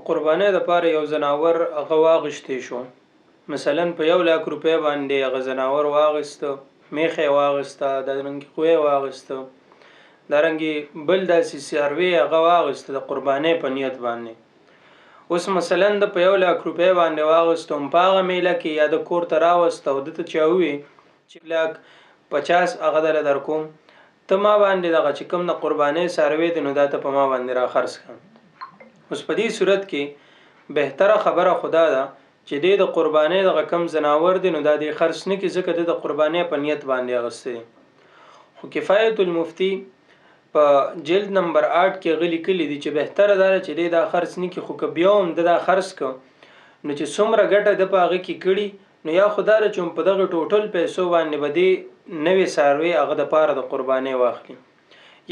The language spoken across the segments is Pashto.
قربانۍ دپاره یو ځناور هغه واغوستی شو، مثلا په 1,00,000 روپۍ باندې هغه ځناور واغوسته، میښه یې واغوسته، دارنګې خوی یې واغوسته، دارنګې بل داسې څاروي یې هغه واغوسته د قربانۍ په نیت باندې. اوس مثلا د په 1,00,000 روپۍ باندې واغوسته، په هغه میله کې یا د کور ته راوسته او ده ته چا ووي چې 1,50,000 هغه درله درکوم، ته ما باندې دغه چې کوم د قربانۍ څاروی دی نو دا ته په ما باندې را خرڅ کړه. اوس په دې صورت کې بهتره خبره خو دا ده چې دی د قربانۍ دغه کم ځناور دی نو دا دی خرڅ نه کړي، ځکه د قربانۍ په نیت باندې اغوستی دی. خو کفایت المفتی په جلد نمبر 8 کې هغه لیکلي دي چې بهتره دا ده چې دی دا خرڅ نه کړي، خو که بیا هم د دا خرڅ کړه نو چې څومره ګټه د په هغه کې کړي نو یا خو دا ده چې په دغه ټوټل پیسو باندې به دی نوې څاروي هغه دپاره د قربانۍ واخلي،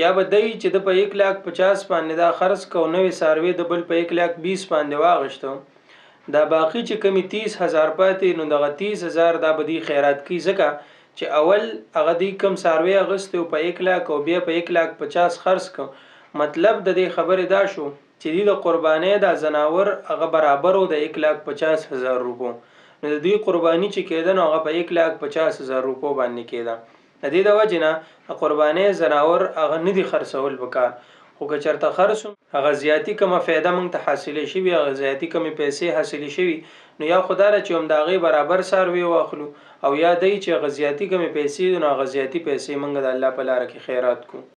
یا به دی چې د په 1,50,000 باندې دا خرڅ کړه او نوې څاروي د بل په 1,20,000 باندې واغوسته، دا باقي چې کمی 30,000 پاتې نو دغه 30,000 دا به دی خیرات کوي، ځکه چې اول هغه دی کم څاروي اغوستی او په 1,00,000 او بیا په 1,50,000 خرڅ کړه. مطلب د دې خبرې دا شو چې دی د قربانۍ دا ځناور هغه برابر و د 1,50,000 روپو، نو د دې قرباني چې کېده نو هغه په 1,50,000 روپو باندې کېده. د دې د وجې نه قربانۍ ځناور هغه نه دي خرڅول پکار، خو که چېرته خرڅ هغه زیاتي کومه فایده موږ ته حاصلې شوي، هغه زیاتي کومې پیسې حاصلې شوي نو یا خو دا ده چې هم د هغې برابر څاروي واخلو، او یا دی چې هغه زیاتي کومې پیسې دي نو هغه زیاتي پیسې موږ د الله په لاره کې خیرات کړو.